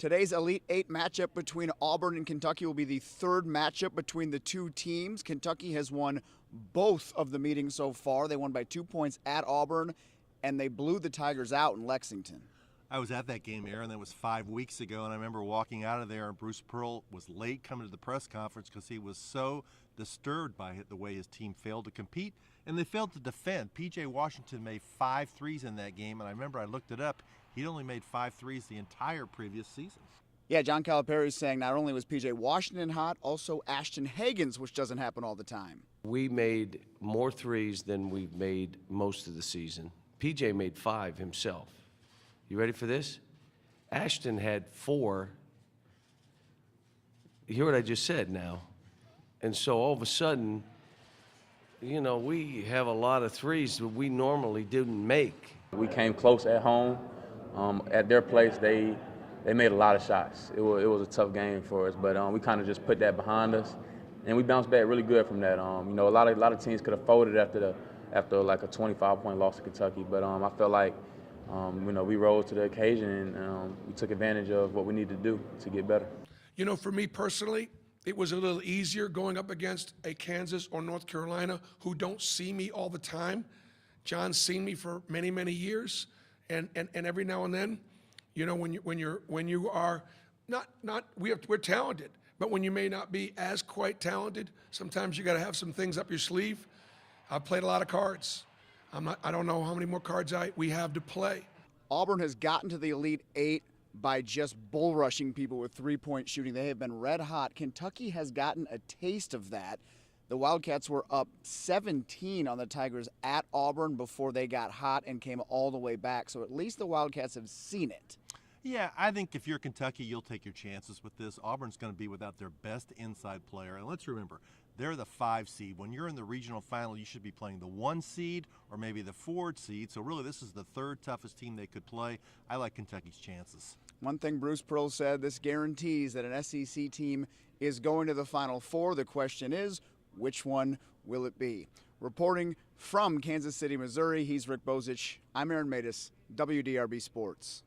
Today's Elite Eight matchup between Auburn and Kentucky will be the third matchup between the two teams. Kentucky has won both of the meetings so far. They won by 2 points at Auburn, and they blew the Tigers out in Lexington. I was at that game, Aaron. That was 5 weeks ago, and I remember walking out of there, and Bruce Pearl was late coming to the press conference because he was so disturbed by the way his team failed to compete, and they failed to defend. P.J. Washington made 5 threes in that game, and I remember I looked it up. He'd only made 5 threes the entire previous season. Yeah, John Calipari's saying not only was P.J. Washington hot, also Ashton Hagans, which doesn't happen all the time. We made more threes than we've made most of the season. P.J. made 5 himself. You ready for this? Ashton had 4. You hear what I just said now? And so all of a sudden, you know, we have a lot of threes that we normally didn't make. We came close at home. At their place, they made a lot of shots. It was a tough game for us, but we kind of just put that behind us, and we bounced back really good from that. You know, a lot of teams could have folded after like a 25-point loss to Kentucky, but I felt like you know, we rose to the occasion and we took advantage of what we needed to do to get better. You know, for me personally, it was a little easier going up against a Kansas or North Carolina who don't see me all the time. John's seen me for many, many years, and every now and then, you know, when you are we're talented, but when you may not be as quite talented, sometimes you got to have some things up your sleeve. I've played a lot of cards. I don't know how many more cards we have to play. Auburn has gotten to the Elite Eight by just bull rushing people with three-point shooting. They have been red hot. Kentucky has gotten a taste of that. The Wildcats were up 17 on the Tigers at Auburn before they got hot and came all the way back. So at least the Wildcats have seen it. Yeah, I think if you're Kentucky, you'll take your chances with this. Auburn's going to be without their best inside player. And let's remember, they're the 5 seed. When you're in the regional final, you should be playing the 1 seed or maybe the 4 seed. So really, this is the 3rd toughest team they could play. I like Kentucky's chances. One thing Bruce Pearl said, this guarantees that an SEC team is going to the Final Four. The question is, which one will it be? Reporting from Kansas City, Missouri, he's Rick Bozich. I'm Aaron Matas, WDRB Sports.